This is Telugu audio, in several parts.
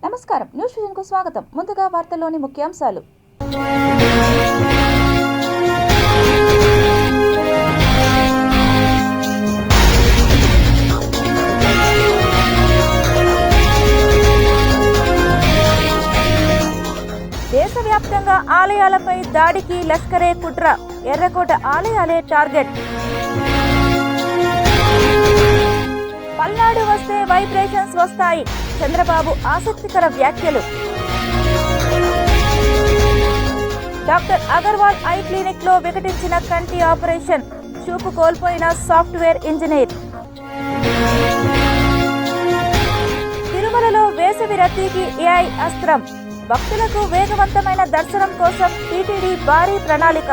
నమస్కారం, న్యూస్ విజన్ కు స్వాగతం. ముందుగా వార్తల్లోని ముఖ్యాంశాలు. దేశవ్యాప్తంగా ఆలయాలపై దాడికి లష్కరే కుట్ర, ఎర్రకోట ఆలయాలే టార్గెట్. పల్నాడు వస్తే వైబ్రేషన్స్ వస్తాయి, చంద్రబాబు ఆసక్తికర వ్యాఖ్యలు. డాక్టర్ అగర్వాల్ ఐ క్లినిక్ లో వికటించిన కంటి ఆపరేషన్, చూపు కోల్పోయిన సాఫ్ట్వేర్ ఇంజనీర్. తిరుమలలో వేసవి రద్దీకి ఏఐ అస్త్రం, భక్తులకు వేగవంతమైన దర్శనం కోసం టీటీడీ భారీ ప్రణాళిక.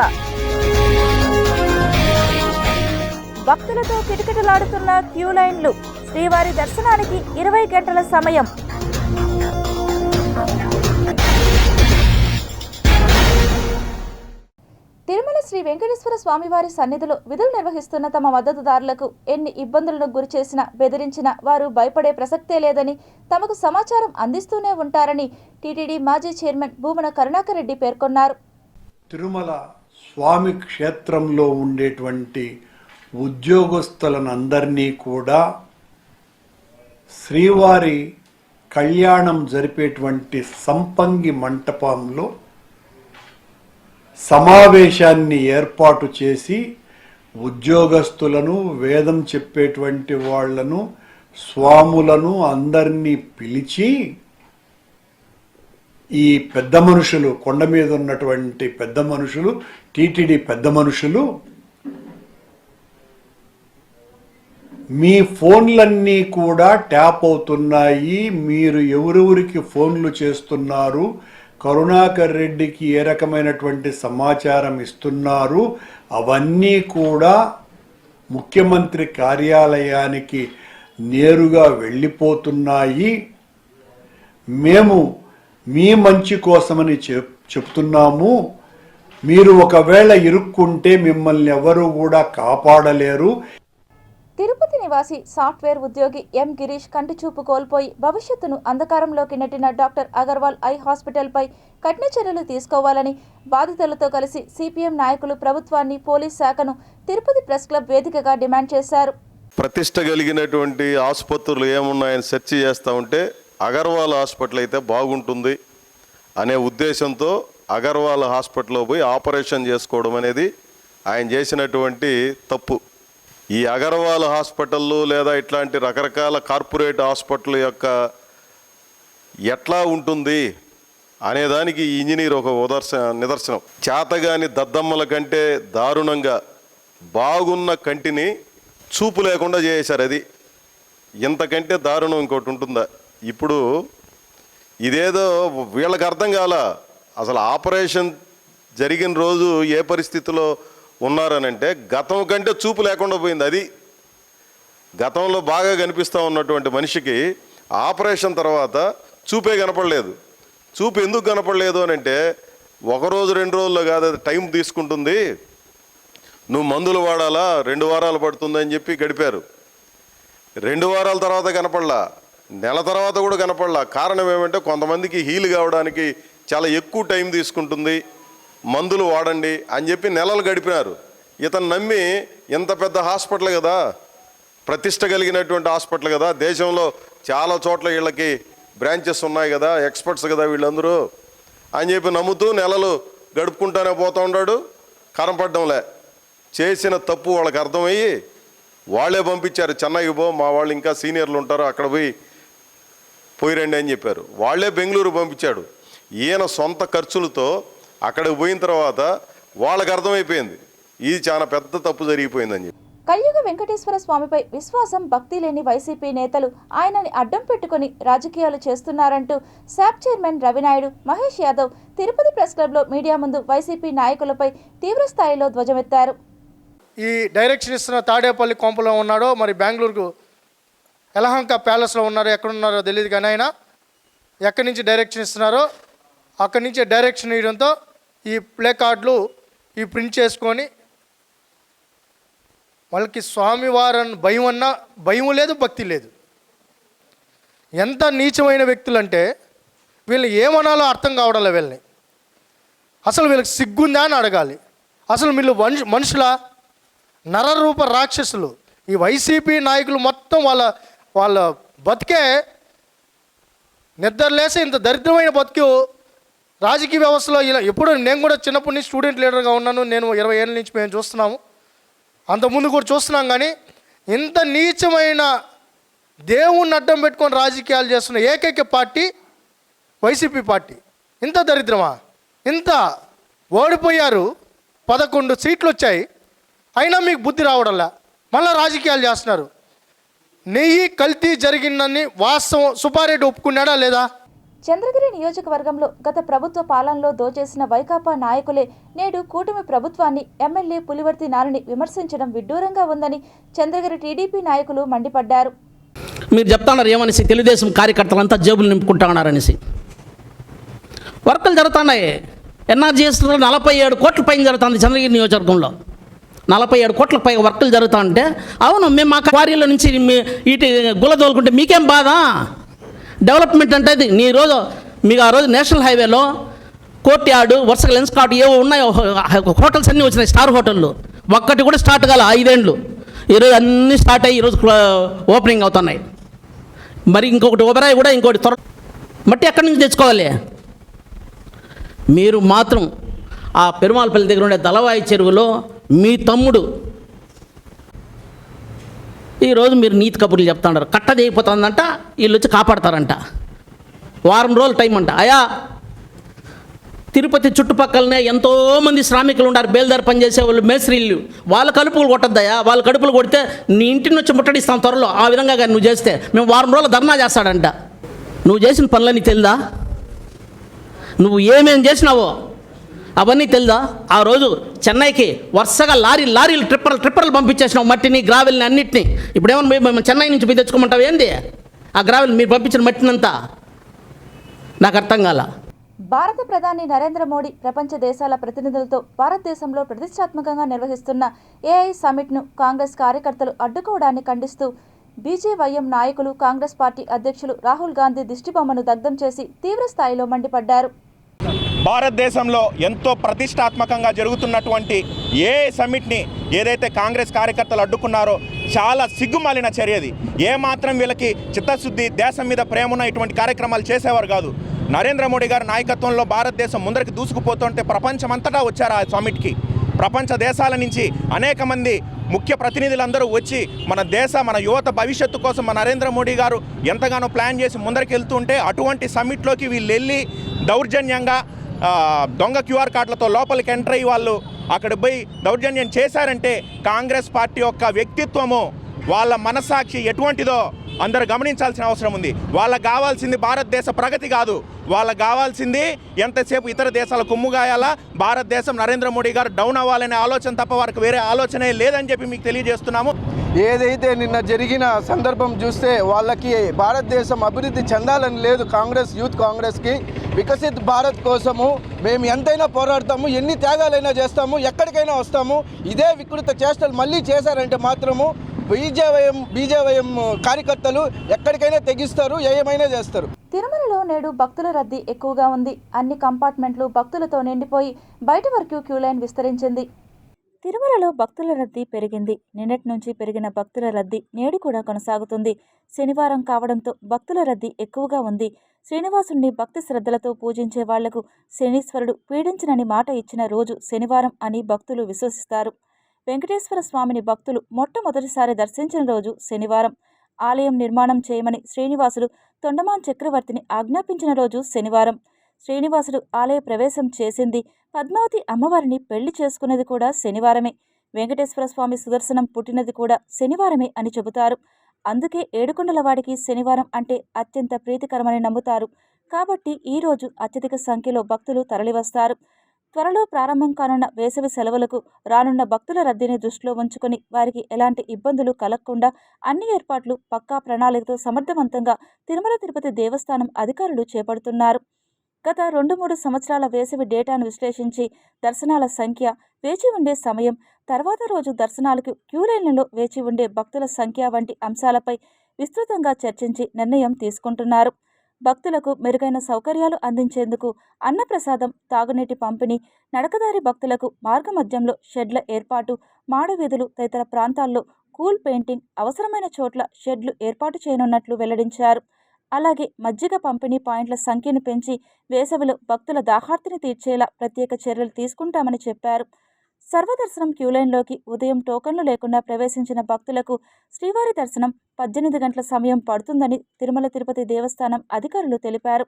భక్తులతో కిటకిటలాడుతున్న క్యూ లైన్లు, శ్రీవారి దర్శనానికి 20 గంటల సమయం. తిరుమల శ్రీ వెంకటేశ్వర స్వామివారి సన్నిధిలో విధులు నిర్వహిస్తున్న తమ మద్దతుదారులకు ఎన్ని ఇబ్బందులను గురిచేసినా బెదిరించినా వారు భయపడే ప్రసక్తే లేదని, తమకు సమాచారం అందిస్తూనే ఉంటారని టీటీడీ మాజీ చైర్మన్ భూమన కరుణాకర్ రెడ్డి పేర్కొన్నారు. తిరుమల స్వామి క్షేత్రంలో ఉండేటువంటి ఉద్యోగస్తులనందరినీ కూడా శ్రీవారి కళ్యాణం జరిపేటువంటి సంపంగి మంటపంలో సమావేశాన్ని ఏర్పాటు చేసి ఉద్యోగస్తులను, వేదం చెప్పేటువంటి వాళ్లను, స్వాములను అందరినీ పిలిచి ఈ పెద్ద మనుషులు, కొండ మీద ఉన్నటువంటి పెద్ద మనుషులు, టీటీడీ పెద్ద మనుషులు, మీ ఫోన్లన్నీ కూడా ట్యాప్ అవుతున్నాయి, మీరు ఎవరెవరికి ఫోన్లు చేస్తున్నారు, కరుణాకర్ రెడ్డికి ఏ రకమైనటువంటి సమాచారం ఇస్తున్నారు, అవన్నీ కూడా ముఖ్యమంత్రి కార్యాలయానికి నేరుగా వెళ్ళిపోతున్నాయి. మేము మీ మంచి కోసమని చెప్తున్నాము. మీరు ఒకవేళ ఇరుక్కుంటే మిమ్మల్ని ఎవరు కూడా కాపాడలేరు. తిరుపతి నివాసి సాఫ్ట్వేర్ ఉద్యోగి ఎం గిరీష్ కంటి చూపు కోల్పోయి భవిష్యత్తును అంధకారంలోకి నెట్టిన డాక్టర్ అగర్వాల్ ఐ హాస్పిటల్పై కఠిన చర్యలు తీసుకోవాలని బాధితులతో కలిసి సిపిఎం నాయకులు ప్రభుత్వాన్ని, పోలీస్ శాఖను తిరుపతి ప్రెస్ క్లబ్ వేదికగా డిమాండ్ చేశారు. ప్రతిష్ట కలిగినటువంటి ఆసుపత్రులు ఏమున్నాయని సెర్చ్ చేస్తూ ఉంటే అగర్వాల్ హాస్పిటల్ అయితే బాగుంటుంది అనే ఉద్దేశంతో అగర్వాల్ హాస్పిటల్లో పోయి ఆపరేషన్ చేసుకోవడం అనేది ఆయన చేసినటువంటి తప్పు. ఈ అగర్వాల్ హాస్పిటళ్ళు లేదా ఇట్లాంటి రకరకాల కార్పొరేట్ హాస్పిటల్ యొక్క ఎట్లా ఉంటుంది అనేదానికి ఈ ఇంజనీర్ ఒక నిదర్శనం. చేతగాని దద్దమ్మల కంటే దారుణంగా బాగున్న కంటిని చూపు లేకుండా చేశారు. అది ఇంతకంటే దారుణం ఇంకోటి ఉంటుందా? ఇప్పుడు ఇదేదో వీళ్ళకి అర్థం కాల, అసలు ఆపరేషన్ జరిగిన రోజు ఏ పరిస్థితిలో ఉన్నారనంటే గతం కంటే చూపు లేకుండా పోయింది. అది గతంలో బాగా కనిపిస్తూ ఉన్నటువంటి మనిషికి ఆపరేషన్ తర్వాత చూపే కనపడలేదు. చూపు ఎందుకు కనపడలేదు అని అంటే 1 రోజు 2 రోజుల్లో కాదు, అది టైం తీసుకుంటుంది, నువ్వు మందులు వాడాలా, 2 వారాలు పడుతుందని చెప్పి గడిపారు. 2 వారాల తర్వాత కనపడలా, నెల తర్వాత కూడా కనపడలా. కారణం ఏమంటే కొంతమందికి హీల్ కావడానికి చాలా ఎక్కువ టైం తీసుకుంటుంది, మందులు వాడండి అని చెప్పి నెలలు గడిపినారు. ఇతను నమ్మి ఇంత పెద్ద హాస్పిటల్ కదా, ప్రతిష్ట కలిగినటువంటి హాస్పిటల్ కదా, దేశంలో చాలా చోట్ల వీళ్ళకి బ్రాంచెస్ ఉన్నాయి కదా, ఎక్స్పర్ట్స్ కదా వీళ్ళందరూ అని చెప్పి నమ్ముతూ నెలలు గడుపుకుంటానే పోతూ ఉన్నాడు. కనపడడంలే. చేసిన తప్పు వాళ్ళకి అర్థమయ్యి వాళ్ళే పంపించారు, చెన్నైకి పో, మా వాళ్ళు ఇంకా సీనియర్లు ఉంటారు, అక్కడ పోయి రండి అని చెప్పారు. వాళ్ళే బెంగళూరు పంపించాడు. ఈయన సొంత ఖర్చులతో అక్కడికి పోయిన తర్వాత వాళ్ళకి అర్థమైపోయింది ఇది చాలా పెద్ద తప్పు జరిగిపోయిందని చెప్పి. కలియుగ వెంకటేశ్వర స్వామిపై విశ్వాసం, భక్తి లేని వైసీపీ నేతలు ఆయనని అడ్డం పెట్టుకుని రాజకీయాలు చేస్తున్నారంటూ SAAP chairman Ravi Naidu, Mahesh Yadav Tirupati press క్లబ్లో మీడియా ముందు వైసీపీ నాయకులపై తీవ్ర స్థాయిలో ధ్వజమెత్తారు. ఈ డైరెక్షన్ ఇస్తున్న తాడేపల్లి కొంపలో ఉన్నాడో, మరి బెంగళూరుకు యలహంక ప్యాలెస్లో ఉన్నారో, ఎక్కడున్నారో తెలియదు, కానీ ఆయన ఎక్కడి నుంచి డైరెక్షన్ ఇస్తున్నారో అక్కడి నుంచి డైరెక్షన్ ఇవ్వడంతో ఈ ప్లే కార్డులు ఈ ప్రింట్ చేసుకొని వాళ్ళకి స్వామివారని భయం అన్నా భయం లేదు, భక్తి లేదు. ఎంత నీచమైన వ్యక్తులంటే వీళ్ళని ఏమనాలో అర్థం కావడంలే. వీళ్ళని అసలు వీళ్ళకి సిగ్గుందా అని అడగాలి. అసలు వీళ్ళు మనుషుల నరరూప రాక్షసులు. ఈ వైసీపీ నాయకులు మొత్తం వాళ్ళ బతికే నిద్రలేసి ఇంత దరిద్రమైన బతుకు రాజకీయ వ్యవస్థలో ఇలా. ఎప్పుడు నేను కూడా చిన్నప్పటి నుంచి స్టూడెంట్ లీడర్గా ఉన్నాను. నేను 20 ఏళ్ళ నుంచి మేము చూస్తున్నాము, అంతకుముందు కూడా చూస్తున్నాం. కానీ ఇంత నీచమైన దేవుణ్ణి అడ్డం పెట్టుకొని రాజకీయాలు చేస్తున్న ఏకైక పార్టీ వైసీపీ పార్టీ. ఇంత దరిద్రమా? ఇంత ఓడిపోయారు, 11 సీట్లు వచ్చాయి, అయినా మీకు బుద్ధి రావడంలా, మళ్ళీ రాజకీయాలు చేస్తున్నారు. నెయ్యి కల్తీ జరిగిందని వాస్తవం సుబ్బారెడ్డి ఒప్పుకున్నాడా లేదా? చంద్రగిరి నియోజకవర్గంలో గత ప్రభుత్వ పాలనలో దోచేసిన వైకాపా నాయకులే నేడు కూటమి ప్రభుత్వాన్ని ఎమ్మెల్యే పులివర్తి నానిని విమర్శించడం విడ్డూరంగా ఉందని చంద్రగిరి టీడీపీ నాయకులు మండిపడ్డారు. మీరు చెప్తున్నారు ఏమనేసి, తెలుగుదేశం కార్యకర్తలంతా జేబులు నింపుకుంటా ఉన్నారనేసి. వర్కులు జరుగుతున్నాయి. ఎన్ఆర్జీఎస్లో 47 కోట్ల పైన జరుగుతుంది చంద్రగిరి నియోజకవర్గంలో. 47 కోట్ల పైగా వర్కులు జరుగుతూ ఉంటే, అవును మేము మా క్వారీలో నుంచి ఇటు గుల్లదోలుకుంటే మీకేం బాధ? డెవలప్మెంట్ అంటే ఇది. రోజు మీకు ఆ రోజు నేషనల్ హైవేలో కోర్ట్ యార్డు, వరుసగా లెన్స్ కార్డు ఏవో ఉన్నాయో హోటల్స్ అన్నీ వచ్చినాయి, స్టార్ హోటళ్ళు. ఒక్కటి కూడా స్టార్ట్ కాల 5 ఏళ్ళు. ఈరోజు అన్నీ స్టార్ట్ అయ్యి ఈరోజు ఓపెనింగ్ అవుతున్నాయి. మరి ఇంకొకటి ఓబెరాయి కూడా ఇంకోటి మట్టి ఎక్కడి నుంచి తెచ్చుకోవాలి? మీరు మాత్రం ఆ పెరుమాళపల్లి దగ్గర ఉండే దళవాయి చెరువులో మీ తమ్ముడు ఈరోజు మీరు నీతి కబుర్లు చెప్తున్నారు. కట్ట చేయకపోతుందంట, వీళ్ళు వచ్చి కాపాడతారంట. వారం రోజులు టైం అంట. అయా తిరుపతి చుట్టుపక్కలనే ఎంతోమంది శ్రామికులు ఉన్నారు, బేల్దారి పనిచేసే వాళ్ళు, మేస్త్రీలు. వాళ్ళ కడుపులు కొట్టద్దయా. వాళ్ళ కడుపులు కొడితే నీ ఇంటిని వచ్చి ముట్టడిస్తాం త్వరలో. ఆ విధంగా కానీ నువ్వు చేస్తే మేము వారం రోజులు ధర్నా చేస్తాడంట. నువ్వు చేసిన పనులన్నీ తెలుదా? నువ్వు ఏమేం చేసినావో అవన్నీ తెలుదా? ఆ రోజు చెన్నైకి వరుసగా లారీలు ట్రిప్పర్లు పంపించేసినావు, మట్టిని గ్రావెల్ని అన్నిటినీ. ఇప్పుడేమన్నా మేము చెన్నై నుంచి పోయి తెచ్చుకోమంటావు ఏంది? ఆ గ్రావెల్ మీరు పంపించిన మట్టినంతా నాకు అర్థం కాల. భారత ప్రధాని నరేంద్ర మోడీ ప్రపంచ దేశాల ప్రతినిధులతో భారతదేశంలో ప్రతిష్టాత్మకంగా నిర్వహిస్తున్న ఏఐ సమ్మిట్ను కాంగ్రెస్ కార్యకర్తలు అడ్డుకోవడాన్ని ఖండిస్తూ బీజేవైఎం నాయకులు కాంగ్రెస్ పార్టీ అధ్యక్షులు రాహుల్ గాంధీ దిష్టిబొమ్మను దగ్ధం చేసి తీవ్ర స్థాయిలో మండిపడ్డారు. భారతదేశంలో ఎంతో ప్రతిష్టాత్మకంగా జరుగుతున్నటువంటి ఏఐ సమ్మిట్ని ఏదైతే కాంగ్రెస్ కార్యకర్తలు అడ్డుకున్నారో చాలా సిగ్గుమాలిన చర్యది. ఏమాత్రం వీళ్ళకి చిత్తశుద్ధి, దేశం మీద ప్రేమ ఉన్న ఇటువంటి కార్యక్రమాలు చేసేవారు కాదు. నరేంద్ర మోడీ గారి నాయకత్వంలో భారతదేశం ముందరికి దూసుకుపోతుంటే ప్రపంచమంతటా వచ్చారు ఆ సమ్మిట్కి. ప్రపంచ దేశాల నుంచి అనేక మంది ముఖ్య ప్రతినిధులందరూ వచ్చి మన యువత భవిష్యత్తు కోసం మన నరేంద్ర మోడీ గారు ఎంతగానో ప్లాన్ చేసి ముందరికి వెళ్తుంటే అటువంటి సమ్మిట్లోకి వీళ్ళు వెళ్ళి దౌర్జన్యంగా దొంగ క్యూఆర్ కార్డులతో లోపలికి ఎంటర్ అయ్యి వాళ్ళు అక్కడ పోయి దౌర్జన్యం చేశారంటే కాంగ్రెస్ పార్టీ యొక్క వ్యక్తిత్వము, వాళ్ళ మనసాక్షి ఎటువంటిదో అందరూ గమనించాల్సిన అవసరం ఉంది. వాళ్ళకు కావాల్సింది భారతదేశ ప్రగతి కాదు, వాళ్ళకు కావాల్సింది ఎంతసేపు ఇతర దేశాల కొమ్ముగాయాలా, భారతదేశం నరేంద్ర మోడీ గారు డౌన్ అవ్వాలనే ఆలోచన తప్ప వారికి వేరే ఆలోచనే లేదని చెప్పి మీకు తెలియజేస్తున్నాము. ఏదైతే నిన్న జరిగిన సందర్భం చూస్తే వాళ్ళకి భారతదేశం అభివృద్ధి చెందాలని లేదు. యూత్ కాంగ్రెస్కి వికసిత్ భారత్ కోసము మేము ఎంతైనా పోరాడతాము, ఎన్ని త్యాగాలైనా చేస్తాము, ఎక్కడికైనా వస్తాము. ఇదే వికృత చేష్టలు మళ్ళీ చేశారంటే మాత్రము బీజేవైఎం కార్యకర్తలు ఎక్కడికైనా తెగిస్తారు, ఏమైనా చేస్తారు. తిరుమలలో నేడు భక్తుల రద్దీ ఎక్కువగా ఉంది. అన్ని కంపార్ట్మెంట్లు భక్తులతో నిండిపోయి బయట వరకు క్యూలైన్ విస్తరించింది. తిరుమలలో భక్తుల రద్దీ పెరిగింది. నిన్నటి నుంచి పెరిగిన భక్తుల రద్దీ నేడు కూడా కొనసాగుతుంది. శనివారం కావడంతో భక్తుల రద్దీ ఎక్కువగా ఉంది. శ్రీనివాసుని భక్తి శ్రద్ధలతో పూజించే వాళ్లకు శనీశ్వరుడు పీడించనని మాట ఇచ్చిన రోజు శనివారం అని భక్తులు విశ్వసిస్తారు. వెంకటేశ్వర స్వామిని భక్తులు మొట్టమొదటిసారి దర్శించిన రోజు శనివారం. ఆలయం నిర్మాణం చేయమని శ్రీనివాసుడు తొండమాన్ చక్రవర్తిని ఆజ్ఞాపించిన రోజు శనివారం. శ్రీనివాసుడు ఆలయ ప్రవేశం చేసింది, పద్మావతి అమ్మవారిని పెళ్లి చేసుకున్నది కూడా శనివారమే. వెంకటేశ్వర స్వామి సుదర్శనం పుట్టినది కూడా శనివారమే అని చెబుతారు. అందుకే ఏడుకొండలవాడికి శనివారం అంటే అత్యంత ప్రీతికరమని నమ్ముతారు. కాబట్టి ఈరోజు అత్యధిక సంఖ్యలో భక్తులు తరలివస్తారు. త్వరలో ప్రారంభం కానున్న వేసవి సెలవులకు రానున్న భక్తుల రద్దీని దృష్టిలో ఉంచుకొని వారికి ఎలాంటి ఇబ్బందులు కలగకుండా అన్ని ఏర్పాట్లు పక్కా ప్రణాళికతో సమర్థవంతంగా తిరుమల తిరుపతి దేవస్థానం అధికారులు చేపడుతున్నారు. గత 2-3 సంవత్సరాల వేసవి డేటాను విశ్లేషించి దర్శనాల సంఖ్య, వేచి ఉండే సమయం, తర్వాత రోజు దర్శనాలకు క్యూలైన్లలో వేచి ఉండే భక్తుల సంఖ్య వంటి అంశాలపై విస్తృతంగా చర్చించి నిర్ణయం తీసుకుంటున్నారు. భక్తులకు మెరుగైన సౌకర్యాలు అందించేందుకు అన్నప్రసాదం, తాగునీటి పంపిణీ, నడకదారి భక్తులకు మార్గమధ్యంలో షెడ్ల ఏర్పాటు, మాడవీధులు తదితర ప్రాంతాల్లో కూల్ పెయింటింగ్, అవసరమైన చోట్ల షెడ్లు ఏర్పాటు చేయనున్నట్లు వెల్లడించారు. అలాగే మజ్జిగ పంపిణీ పాయింట్ల సంఖ్యను పెంచి వేసవిలో భక్తుల దాహార్తిని తీర్చేలా ప్రత్యేక చర్యలు తీసుకుంటామని చెప్పారు. సర్వదర్శనం క్యూలైన్లోకి ఉదయం టోకన్లు లేకుండా ప్రవేశించిన భక్తులకు శ్రీవారి దర్శనం 18 గంటల సమయం పడుతుందని తిరుమల తిరుపతి దేవస్థానం అధికారులు తెలిపారు.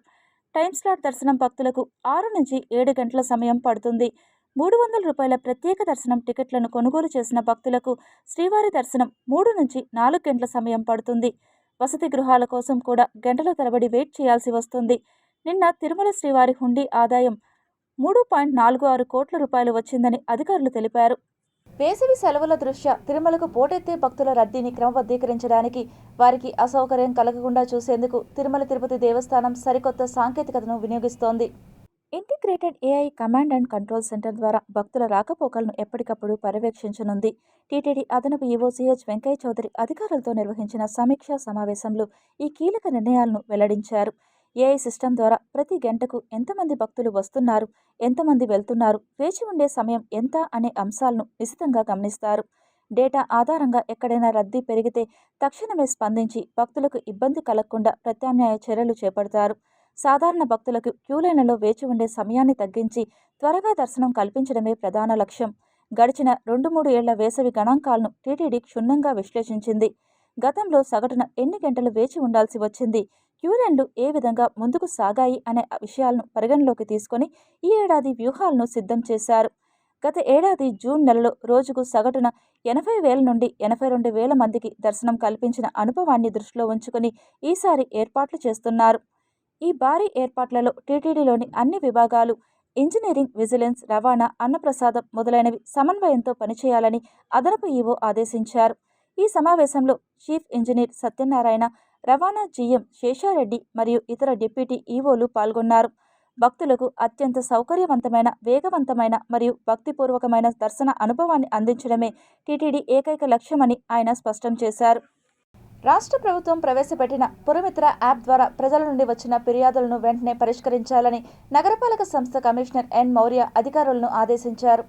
టైం స్లాట్ దర్శనం భక్తులకు 6 నుంచి 7 గంటల సమయం పడుతుంది. 300 రూపాయల ప్రత్యేక దర్శనం టికెట్లను కొనుగోలు చేసిన భక్తులకు శ్రీవారి దర్శనం 3 నుంచి 4 గంటల సమయం పడుతుంది. వసతి గృహాల కోసం కూడా గంటల తరబడి వెయిట్ చేయాల్సి వస్తుంది. నిన్న తిరుమల శ్రీవారి హుండీ ఆదాయం 3.46 కోట్ల రూపాయలు వచ్చిందని అధికారులు తెలిపారు. వేసవి సెలవుల దృష్ట్యా తిరుమలకు పోటెత్తే భక్తుల రద్దీని క్రమబద్ధీకరించడానికి, వారికి అసౌకర్యం కలగకుండా చూసేందుకు తిరుమల తిరుపతి దేవస్థానం సరికొత్త సాంకేతికతను వినియోగిస్తోంది. Integrated AI command and control centre ద్వారా భక్తుల రాకపోకలను ఎప్పటికప్పుడు పర్యవేక్షించనుంది. టీటీడీ అదనపు ఈవో సిహెచ్ వెంకయ్య చౌదరి అధికారులతో నిర్వహించిన సమీక్షా సమావేశంలో ఈ కీలక నిర్ణయాలను వెల్లడించారు. ఏఐ సిస్టమ్ ద్వారా ప్రతి గంటకు ఎంతమంది భక్తులు వస్తున్నారు, ఎంతమంది వెళ్తున్నారు, వేచి ఉండే సమయం ఎంత అనే అంశాలను నిశితంగా గమనిస్తారు. డేటా ఆధారంగా ఎక్కడైనా రద్దీ పెరిగితే తక్షణమే స్పందించి భక్తులకు ఇబ్బంది కలగకుండా ప్రత్యామ్నాయ చర్యలు చేపడతారు. సాధారణ భక్తులకు క్యూలైన్లలో వేచి ఉండే సమయాన్ని తగ్గించి త్వరగా దర్శనం కల్పించడమే ప్రధాన లక్ష్యం. గడిచిన 2-3 ఏళ్ల వేసవి గణాంకాలను టీటీడీ క్షుణ్ణంగా విశ్లేషించింది. గతంలో సగటున ఎన్ని గంటలు వేచి ఉండాల్సి వచ్చింది, క్యూలైన్లు ఏ విధంగా ముందుకు సాగాయి అనే విషయాలను పరిగణలోకి తీసుకొని ఈ ఏడాది వ్యూహాలను సిద్ధం చేశారు. గత ఏడాది జూన్ నెలలో రోజుకు సగటున 80,000 నుండి 82,000 మందికి దర్శనం కల్పించిన అనుభవాన్ని దృష్టిలో ఉంచుకొని ఈసారి ఏర్పాట్లు చేస్తున్నారు. ఈ భారీ ఏర్పాట్లలో టీటీడీలోని అన్ని విభాగాలు, ఇంజనీరింగ్, విజిలెన్స్, రవాణా, అన్నప్రసాదం మొదలైనవి సమన్వయంతో పనిచేయాలని అదనపు ఈవో ఆదేశించారు. ఈ సమావేశంలో చీఫ్ ఇంజనీర్ సత్యనారాయణ, రవాణా జీఎం శేషారెడ్డి మరియు ఇతర డిప్యూటీ ఈవోలు పాల్గొన్నారు. భక్తులకు అత్యంత సౌకర్యవంతమైన, వేగవంతమైన మరియు భక్తిపూర్వకమైన దర్శన అనుభవాన్ని అందించడమే టీటీడీ ఏకైక లక్ష్యమని ఆయన స్పష్టం చేశారు. రాష్ట్ర ప్రభుత్వం ప్రవేశపెట్టిన పురమిత్ర యాప్ ద్వారా ప్రజల నుండి వచ్చిన ఫిర్యాదులను వెంటనే పరిష్కరించాలని నగరపాలక సంస్థ కమిషనర్ ఎన్ మౌర్య అధికారులను ఆదేశించారు.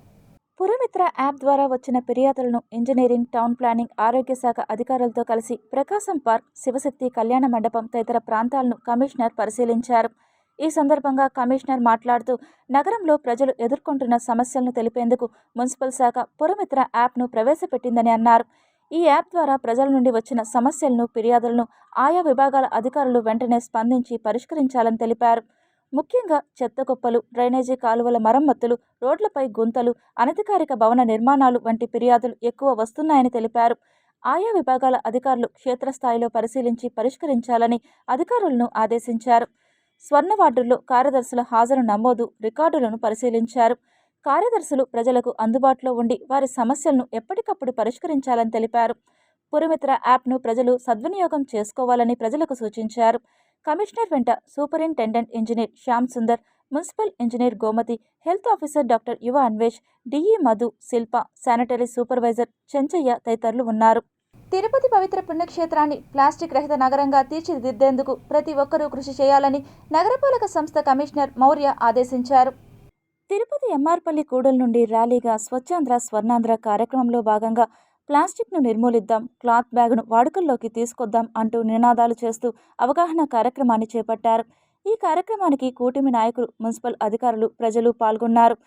పురమిత్ర యాప్ ద్వారా వచ్చిన ఫిర్యాదులను ఇంజనీరింగ్, టౌన్ ప్లానింగ్, ఆరోగ్య శాఖ అధికారులతో కలిసి ప్రకాశం పార్క్, శివశక్తి కళ్యాణ మండపం తదితర ప్రాంతాలను కమిషనర్ పరిశీలించారు. ఈ సందర్భంగా కమిషనర్ మాట్లాడుతూ నగరంలో ప్రజలు ఎదుర్కొంటున్న సమస్యలను తెలిపేందుకు మున్సిపల్ శాఖ పురమిత్ర యాప్ను ప్రవేశపెట్టిందని అన్నారు. ఈ యాప్ ద్వారా ప్రజల నుండి వచ్చిన సమస్యలను, ఫిర్యాదులను ఆయా విభాగాల అధికారులు వెంటనే స్పందించి పరిష్కరించాలని తెలిపారు. ముఖ్యంగా చెత్త కుప్పలు, డ్రైనేజీ కాలువల మరమ్మతులు, రోడ్లపై గుంతలు, అనధికారిక భవన నిర్మాణాలు వంటి ఫిర్యాదులు ఎక్కువ వస్తున్నాయని తెలిపారు. ఆయా విభాగాల అధికారులు క్షేత్రస్థాయిలో పరిశీలించి పరిష్కరించాలని అధికారులను ఆదేశించారు. స్వర్ణ వార్డుల్లో కార్యదర్శుల హాజరు నమోదు, రికార్డులను పరిశీలించారు. కార్యదర్శులు ప్రజలకు అందుబాటులో ఉండి వారి సమస్యలను ఎప్పటికప్పుడు పరిష్కరించాలని తెలిపారు. పురమిత్ర యాప్ను ప్రజలు సద్వినియోగం చేసుకోవాలని ప్రజలకు సూచించారు. కమిషనర్ వెంట superintendent engineer Shyam Sundar, municipal engineer Gomathi, health officer doctor Yuva Anvesh, DE Madhu, Shilpa, sanitary supervisor Chenchaiah తదితరులు ఉన్నారు. తిరుపతి పవిత్ర పుణ్యక్షేత్రాన్ని ప్లాస్టిక్ రహిత నగరంగా తీర్చిదిద్దేందుకు ప్రతి ఒక్కరూ కృషి చేయాలని నగరపాలక సంస్థ కమిషనర్ మౌర్య ఆదేశించారు. తిరుపతి ఎంఆర్పల్లి కూడలి నుండి ర్యాలీగా స్వచ్ఛాంధ్ర స్వర్ణాంధ్ర కార్యక్రమంలో భాగంగా ప్లాస్టిక్ను నిర్మూలిద్దాం, క్లాత్ బ్యాగ్ను వాడుకల్లోకి తీసుకొద్దాం అంటూ నినాదాలు చేస్తూ అవగాహన కార్యక్రమాన్ని చేపట్టారు. ఈ కార్యక్రమానికి కూటమి నాయకులు, మున్సిపల్ అధికారులు, ప్రజలు పాల్గొన్నారు.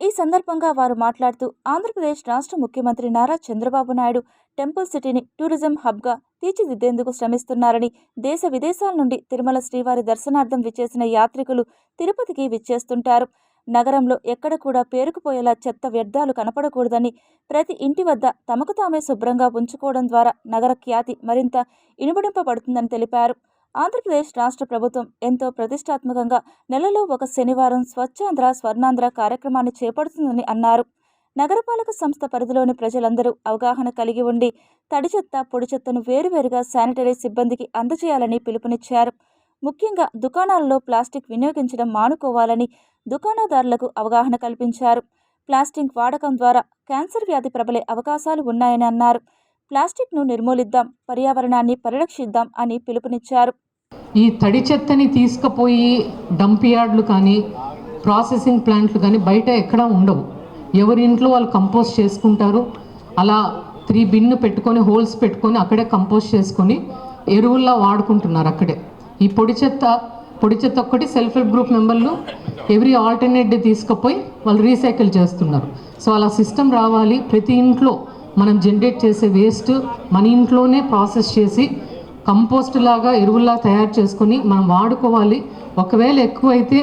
ఈ సందర్భంగా వారు మాట్లాడుతూ ఆంధ్రప్రదేశ్ రాష్ట్ర ముఖ్యమంత్రి నారా చంద్రబాబు నాయుడు టెంపుల్ సిటీని టూరిజం హబ్గా తీర్చిదిద్దేందుకు శ్రమిస్తున్నారని, దేశ విదేశాల నుండి తిరుమల శ్రీవారి దర్శనార్థం విచ్చేసిన యాత్రికులు తిరుపతికి విచ్చేస్తుంటారు. నగరంలో ఎక్కడ కూడా పేరుకుపోయేలా చెత్త వ్యర్థాలు కనపడకూడదని, ప్రతి ఇంటి వద్ద తమకు తామే శుభ్రంగా ఉంచుకోవడం ద్వారా నగర ఖ్యాతి మరింత ఇనుమడింపబడుతుందని తెలిపారు. ఆంధ్రప్రదేశ్ రాష్ట్ర ప్రభుత్వం ఎంతో ప్రతిష్టాత్మకంగా నెలలో ఒక శనివారం స్వచ్ఛాంధ్ర స్వర్ణాంధ్ర కార్యక్రమాన్ని చేపడుతుందని అన్నారు. నగరపాలక సంస్థ పరిధిలోని ప్రజలందరూ అవగాహన కలిగి ఉండి తడి చెత్త, పొడి చెత్తను వేరువేరుగా శానిటరీ సిబ్బందికి అందజేయాలని పిలుపునిచ్చారు. ముఖ్యంగా దుకాణాలలో ప్లాస్టిక్ వినియోగించడం మానుకోవాలని దుకాణదారులకు అవగాహన కల్పించారు. ప్లాస్టిక్ వాడకం ద్వారా క్యాన్సర్ వ్యాధి ప్రబలే అవకాశాలు ఉన్నాయని అన్నారు. ప్లాస్టిక్ను నిర్మూలిద్దాం, పర్యావరణాన్ని పరిరక్షిద్దాం అని పిలుపునిచ్చారు. ఈ తడి చెత్తని తీసుకుపోయి డంప్ యార్డ్లు కానీ ప్రాసెసింగ్ ప్లాంట్లు కానీ బయట ఎక్కడా ఉండవు. ఎవరి ఇంట్లో వాళ్ళు కంపోస్ట్ చేసుకుంటారు. అలా 3 బిన్ను పెట్టుకొని హోల్స్ పెట్టుకొని అక్కడే కంపోస్ట్ చేసుకొని ఎరువుల్లా వాడుకుంటున్నారు అక్కడే. ఈ పొడి చెత్త ఒక్కటి సెల్ఫ్ హెల్ప్ గ్రూప్ మెంబర్లు ఎవ్రీ ఆల్టర్నేట్ డే తీసుకుపోయి వాళ్ళు రీసైకిల్ చేస్తున్నారు. సో అలా సిస్టమ్ రావాలి. ప్రతి ఇంట్లో మనం జనరేట్ చేసే వేస్ట్ మన ఇంట్లోనే ప్రాసెస్ చేసి కంపోస్ట్ లాగా ఎరువుల్లా తయారు చేసుకొని మనం వాడుకోవాలి. ఒకవేళ ఎక్కువైతే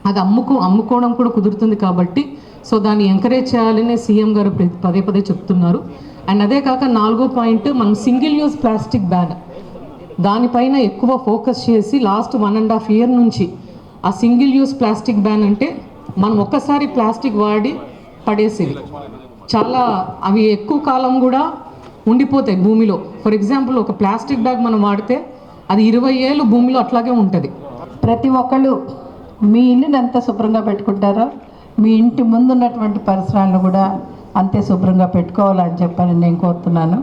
అది అమ్ముకోవడం కూడా కుదురుతుంది కాబట్టి సో దాన్ని ఎంకరేజ్ చేయాలని సీఎం గారు పదే చెప్తున్నారు. అండ్ అదే కాక 4వ పాయింట్, మనం సింగిల్ యూజ్ ప్లాస్టిక్ బ్యాన్ దానిపైన ఎక్కువ ఫోకస్ చేసి లాస్ట్ 1.5 year నుంచి ఆ సింగిల్ యూజ్ ప్లాస్టిక్ బ్యాన్ అంటే మనం ఒక్కసారి ప్లాస్టిక్ వాడి పడేసేవి చాలా అవి ఎక్కువ కాలం కూడా ఉండిపోతాయి భూమిలో. ఫర్ ఎగ్జాంపుల్ ఒక ప్లాస్టిక్ బ్యాగ్ మనం వాడితే అది 20 ఏళ్ళు భూమిలో అట్లాగే ఉంటుంది. ప్రతి ఒక్కళ్ళు మీ ఇల్లుని ఎంత శుభ్రంగా పెట్టుకుంటారో మీ ఇంటి ముందున్నటువంటి పరిసరాలను కూడా అంతే శుభ్రంగా పెట్టుకోవాలని చెప్పని నేను కోరుతున్నాను.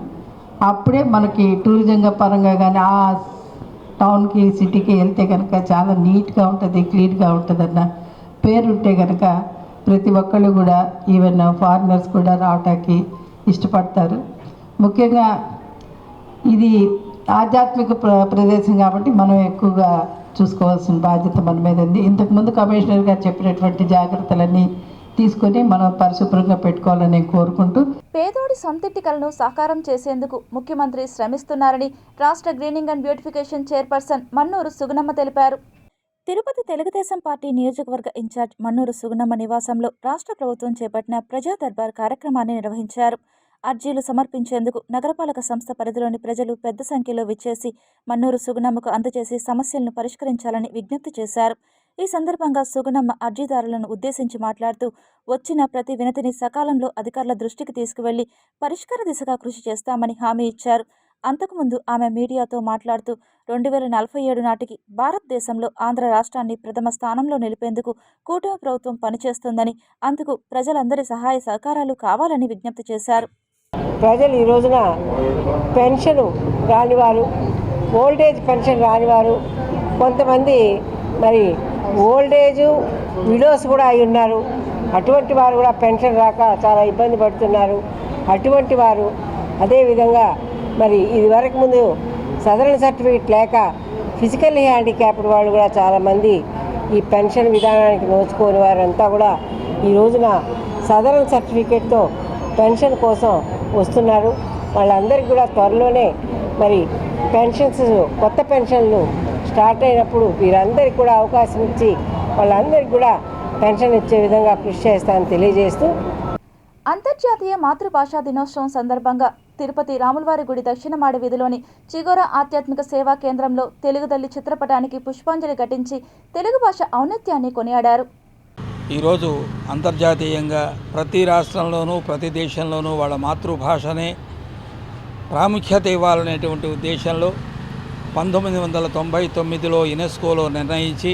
అప్పుడే మనకి టూరిజంగా పరంగా కానీ ఆ టౌన్కి సిటీకి వెళ్తే కనుక చాలా నీట్గా ఉంటుంది, క్లీన్గా ఉంటుందన్న పేరుంటే కనుక ప్రతి ఒక్కళ్ళు కూడా ఈవెన్ ఫారినర్స్ కూడా రావటానికి ఇష్టపడతారు. ముఖ్యంగా ఇది ఆధ్యాత్మిక ప్రదేశం కాబట్టి మనం ఎక్కువగా చూసుకోవాల్సిన బాధ్యత మన మీద ఉంది. ఇంతకుముందు కమిషనర్ గారు చెప్పినటువంటి జాగ్రత్తలన్నీ తీసుకొని మనం పరిశుభ్రంగా పెట్టుకోవాలని నేను కోరుకుంటూ, పేదోడి సొంతింటి కలను సాకారం చేసేందుకు ముఖ్యమంత్రి శ్రమిస్తున్నారని రాష్ట్ర greening and beautification chairperson Mannur Sugunamma తెలిపారు. తిరుపతి తెలుగుదేశం పార్టీ నియోజకవర్గ ఇన్ఛార్జ్ మన్నూరు సుగుణమ్మ నివాసంలో రాష్ట్ర ప్రభుత్వం చేపట్టిన ప్రజా దర్బార్ కార్యక్రమాన్ని నిర్వహించారు. అర్జీలు సమర్పించేందుకు నగరపాలక సంస్థ పరిధిలోని ప్రజలు పెద్ద సంఖ్యలో విచ్చేసి మన్నూరు సుగుణమ్మకు అందజేసి సమస్యలను పరిష్కరించాలని విజ్ఞప్తి చేశారు. ఈ సందర్భంగా సుగుణమ్మ అర్జీదారులను ఉద్దేశించి మాట్లాడుతూ వచ్చిన ప్రతి వినతిని సకాలంలో అధికారుల దృష్టికి తీసుకువెళ్లి పరిష్కార దిశగా కృషి చేస్తామని హామీ ఇచ్చారు. అంతకుముందు ఆమె మీడియాతో మాట్లాడుతూ 2047 నాటికి భారతదేశంలో ఆంధ్ర రాష్ట్రాన్ని ప్రథమ స్థానంలో నిలిపేందుకు కూటమి ప్రభుత్వం పనిచేస్తుందని, అందుకు ప్రజలందరి సహాయ సహకారాలు కావాలని విజ్ఞప్తి చేశారు. ప్రజలు ఈ రోజున పెన్షన్ రానివారు, ఓల్డేజ్ పెన్షన్ రానివారు, కొంతమంది మరి ఓల్డేజ్ విడోస్ కూడా అయి ఉన్నారు. అటువంటి వారు కూడా పెన్షన్ రాక చాలా ఇబ్బంది పడుతున్నారు. అటువంటి వారు అదేవిధంగా మరి ఇది వరకు ముందు సదరన్ సర్టిఫికేట్ లేక ఫిజికల్లీ హ్యాండిక్యాప్డ్ వాళ్ళు కూడా చాలామంది ఈ పెన్షన్ విధానానికి నోచుకోని వారంతా కూడా ఈ రోజున సదరన్ సర్టిఫికేట్తో పెన్షన్ కోసం వస్తున్నారు. వాళ్ళందరికీ కూడా త్వరలోనే మరి పెన్షన్స్, కొత్త పెన్షన్లు స్టార్ట్ అయినప్పుడు వీరందరికీ కూడా అవకాశం ఇచ్చి వాళ్ళందరికీ కూడా పెన్షన్ ఇచ్చే విధంగా కృషి చేస్తానని తెలియజేస్తూ, అంతర్జాతీయ మాతృభాషా దినోత్సవం సందర్భంగా తిరుపతి రాములవారి గుడి దక్షిణమాడి వీధిలోని చిగోరా ఆధ్యాత్మిక సేవా కేంద్రంలో తెలుగు తల్లి చిత్రపటానికి పుష్పాంజలి ఘటించి తెలుగు భాష ఔన్నత్యాన్ని కొనియాడారు. ఈరోజు అంతర్జాతీయంగా ప్రతి రాష్ట్రంలోనూ ప్రతి దేశంలోనూ వాళ్ళ మాతృభాషనే ప్రాముఖ్యత ఇవ్వాలనేటువంటి ఉద్దేశంలో 1999లో యునెస్కోలో నిర్ణయించి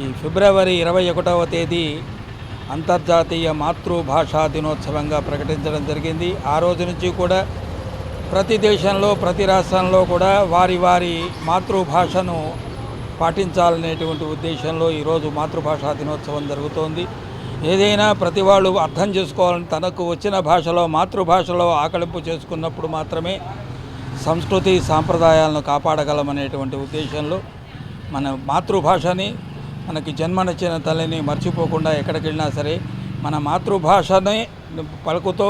ఈ ఫిబ్రవరి 21వ తేదీ అంతర్జాతీయ మాతృభాషా దినోత్సవంగా ప్రకటించడం జరిగింది. ఆ రోజు నుంచి కూడా ప్రతి దేశంలో ప్రతి రాష్ట్రంలో కూడా వారి వారి మాతృభాషను పాటించాలనేటువంటి ఉద్దేశంలో ఈరోజు మాతృభాషా దినోత్సవం జరుగుతోంది. ఏదైనా ప్రతి వాళ్ళు అర్థం చేసుకోవాలని తనకు వచ్చిన భాషలో మాతృభాషలో ఆకలింపు చేసుకున్నప్పుడు మాత్రమే సంస్కృతి సాంప్రదాయాలను కాపాడగలమనేటువంటి ఉద్దేశంలో మన మాతృభాషని, మనకి జన్మనిచ్చిన తల్లిని మర్చిపోకుండా ఎక్కడికి వెళ్ళినా సరే మన మాతృభాషనే పలుకుతో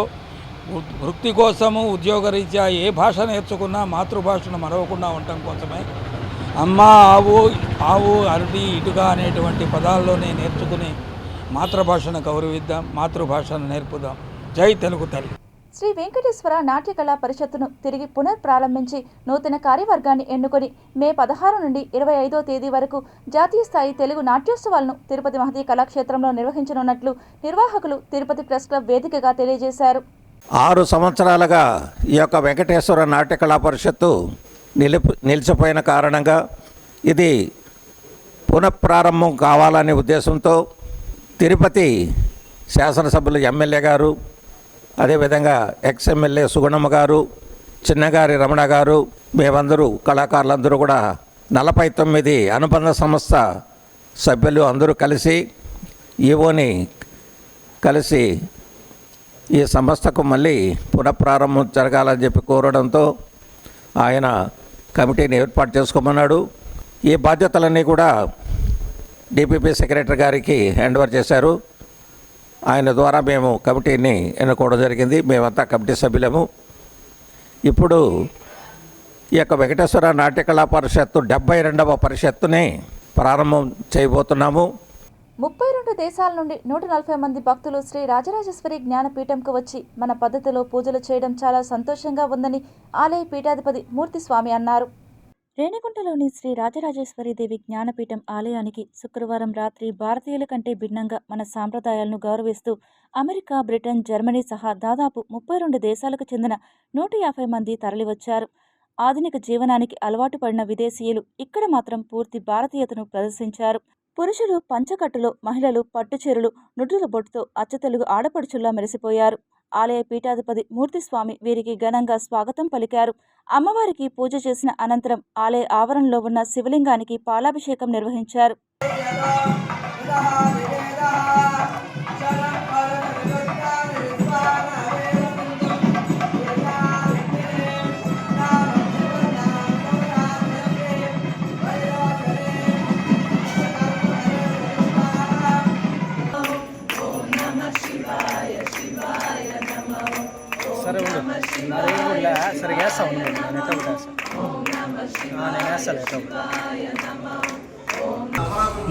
వృత్తి కోసము ఉద్యోగరీత్యా ఏ భాష నేర్చుకున్నా మాతృభాషను మరవకుండా ఉండటం కోసమే అమ్మ, ఆవు, ఆవు, అరటి, ఇటుగా అనేటువంటి పదాల్లోనే నేర్చుకుని మాతృభాషను గౌరవిద్దాం, మాతృభాషను నేర్పుదాం. జై తెలుగు తల్లి. శ్రీ వెంకటేశ్వర నాట్య కళా పరిషత్తును తిరిగి పునఃప్రారంభించి నూతన కార్యవర్గాన్ని ఎన్నుకొని మే 16 నుండి 25వ తేదీ వరకు జాతీయ స్థాయి తెలుగు నాట్యోత్సవాలను తిరుపతి మహతి కళాక్షేత్రంలో నిర్వహించనున్నట్లు నిర్వాహకులు తిరుపతి ప్రెస్ క్లబ్ వేదికగా తెలియజేశారు. 6 సంవత్సరాలుగా ఈ యొక్క వెంకటేశ్వర నాట్య కళా పరిషత్తు నిలిచిపోయిన కారణంగా ఇది పునఃప్రారంభం కావాలనే ఉద్దేశంతో తిరుపతి శాసనసభ్యులు ఎమ్మెల్యే గారు, అదేవిధంగా ఎక్స్ఎమ్మెల్యే సుగుణమ్మ గారు, చిన్నగారి రమణ గారు, మేమందరూ కళాకారులందరూ కూడా 49 అనుబంధ సంస్థ సభ్యులు అందరూ కలిసి ఈవోని కలిసి ఈ సంస్థకు మళ్ళీ పునఃప్రారంభం జరగాలని చెప్పి కోరడంతో ఆయన కమిటీని ఏర్పాటు చేసుకోమన్నాడు. ఈ బాధ్యతలన్నీ కూడా డిపిపి సెక్రటరీ గారికి హ్యాండ్ ఓవర్ చేశారు. ఆయన ద్వారా మేము కమిటీని ఎన్నుకోవడం జరిగింది. మేమంతా కమిటీ సభ్యులము. ఇప్పుడు ఈ యొక్క వెంకటేశ్వర నాట్యకళా పరిషత్తు 72వ పరిషత్తుని ప్రారంభం చేయబోతున్నాము. 32 దేశాల నుండి 140 మంది భక్తులు శ్రీ రాజరాజేశ్వరి జ్ఞానపీఠంకు వచ్చి మన పద్ధతిలో పూజలు చేయడం చాలా సంతోషంగా ఉందని ఆలయ పీఠాధిపతి మూర్తిస్వామి అన్నారు. రేణిగుంటలోని శ్రీ రాజరాజేశ్వరి దేవి జ్ఞానపీఠం ఆలయానికి శుక్రవారం రాత్రి భారతీయుల కంటే భిన్నంగా మన సాంప్రదాయాలను గౌరవిస్తూ అమెరికా, బ్రిటన్, జర్మనీ సహా దాదాపు 32 దేశాలకు చెందిన 150 మంది తరలివచ్చారు. ఆధునిక జీవనానికి అలవాటు పడిన విదేశీయులు ఇక్కడ మాత్రం పూర్తి భారతీయతను ప్రదర్శించారు. పురుషులు పంచకట్టులో, మహిళలు పట్టుచీరలు, నుడుల బొట్టుతో అచ్చతెలుగు ఆడపడుచుల్లా మెరిసిపోయారు. ఆలయ పీఠాధిపతి మూర్తిస్వామి వీరికి ఘనంగా స్వాగతం పలికారు. అమ్మవారికి పూజ చేసిన అనంతరం ఆలయ ఆవరణలో ఉన్న శివలింగానికి పాలాభిషేకం నిర్వహించారు.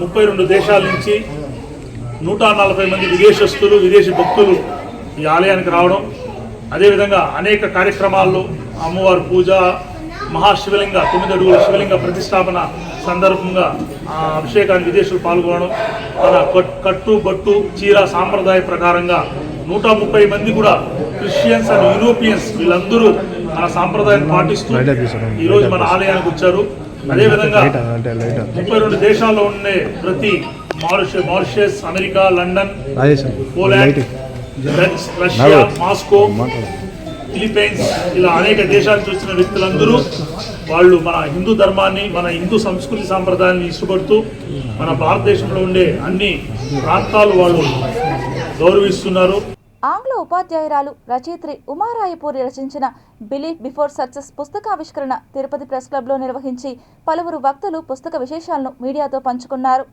ముప్పై 32 దేశాల నుంచి 140 మంది విదేశస్తులు, విదేశీ భక్తులు ఈ ఆలయానికి రావడం, అదేవిధంగా అనేక కార్యక్రమాల్లో అమ్మవారి పూజ, మహాశివలింగ 9 అడుగుల శివలింగ ప్రతిష్టాపన సందర్భంగా ఆ అభిషేకానికి విదేశీయులు పాల్గొనడం, మన కట్టు బట్టు చీర సాంప్రదాయ ప్రకారంగా 130 మంది కూడా క్రిస్టియన్స్ అండ్ యూరోపియన్స్ వీళ్ళందరూ మన సాంప్రదాయాన్ని పాటిస్తూ ఈరోజు మన ఆలయానికి వచ్చారు. అదేవిధంగా 32 దేశాల్లో ఉండే ప్రతి Mauritius, America, London, Poland, Russia, Moscow, Philippines ఇలా అనేక దేశాలు చూసిన వ్యక్తులందరూ వాళ్ళు మన హిందూ ధర్మాన్ని, మన హిందూ సంస్కృతి సాంప్రదాయాన్ని ఇష్టపడుతూ మన భారతదేశంలో ఉండే అన్ని ప్రాంతాలు వాళ్ళు గౌరవిస్తున్నారు. ఆంగ్ల ఉపాధ్యాయురాలు, రచయిత్రి ఉమారాయపూరి రచించిన బిలీఫ్ బిఫోర్ సక్సెస్ పుస్తకావిష్కరణ తిరుపతి ప్రెస్ క్లబ్లో నిర్వహించి పలువురు వక్తలు పుస్తక విశేషాలను మీడియాతో పంచుకున్నారు.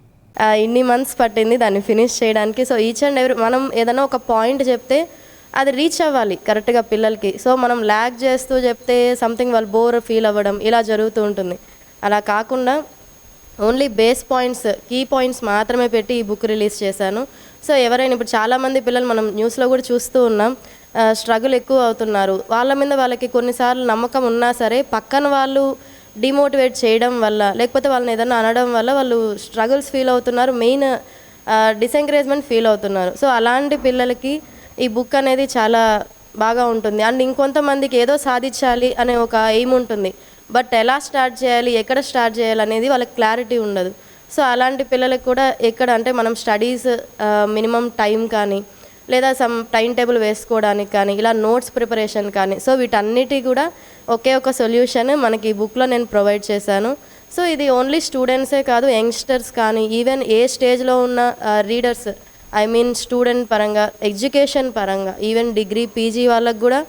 ఇన్ని మంత్స్ పట్టింది దాన్ని ఫినిష్ చేయడానికి. సో ఈచ్ అండ్ ఎవ్రీ మనం ఏదైనా ఒక పాయింట్ చెప్తే అది రీచ్ అవ్వాలి కరెక్ట్గా పిల్లలకి. సో మనం ల్యాగ్ చేస్తూ చెప్తే సంథింగ్ వాళ్ళు బోర్ ఫీల్ అవ్వడం ఇలా జరుగుతూ ఉంటుంది. అలా కాకుండా only base points, key points మాత్రమే పెట్టి ఈ బుక్ రిలీజ్ చేశాను. సో ఎవరైనా ఇప్పుడు చాలామంది పిల్లలు మనం న్యూస్లో కూడా చూస్తూ ఉన్నాం, స్ట్రగుల్ ఎక్కువ అవుతున్నారు. వాళ్ళ మీద వాళ్ళకి కొన్నిసార్లు నమ్మకం ఉన్నా సరే పక్కన వాళ్ళు డిమోటివేట్ చేయడం వల్ల, లేకపోతే వాళ్ళని ఏదైనా అనడం వల్ల వాళ్ళు స్ట్రగుల్స్ ఫీల్ అవుతున్నారు, మెయిన్ డిసెంకరేజ్మెంట్ ఫీల్ అవుతున్నారు. సో అలాంటి పిల్లలకి ఈ బుక్ అనేది చాలా బాగా ఉంటుంది. అండ్ ఇంకొంతమందికి ఏదో సాధించాలి అనే ఒక ఎయిమ్ ఉంటుంది, బట్ ఎలా స్టార్ట్ చేయాలి, ఎక్కడ స్టార్ట్ చేయాలి అనేది వాళ్ళకి క్లారిటీ ఉండదు. సో అలాంటి పిల్లలకు కూడా ఎక్కడ అంటే మనం స్టడీస్ మినిమం టైం కానీ, లేదా సమ్ టైం టేబుల్ వేసుకోవడానికి కానీ, ఇలా నోట్స్ ప్రిపరేషన్ కానీ, సో వీటన్నిటి కూడా ఒకే ఒక సొల్యూషన్ మనకి ఈ బుక్లో నేను ప్రొవైడ్ చేశాను. సో ఇది ఓన్లీ స్టూడెంట్సే కాదు, యంగ్స్టర్స్ కానీ, ఈవెన్ ఏ స్టేజ్లో ఉన్న రీడర్స్, ఐ మీన్ స్టూడెంట్ పరంగా, ఎడ్యుకేషన్ పరంగా, ఈవెన్ డిగ్రీ, పీజీ వాళ్ళకు కూడా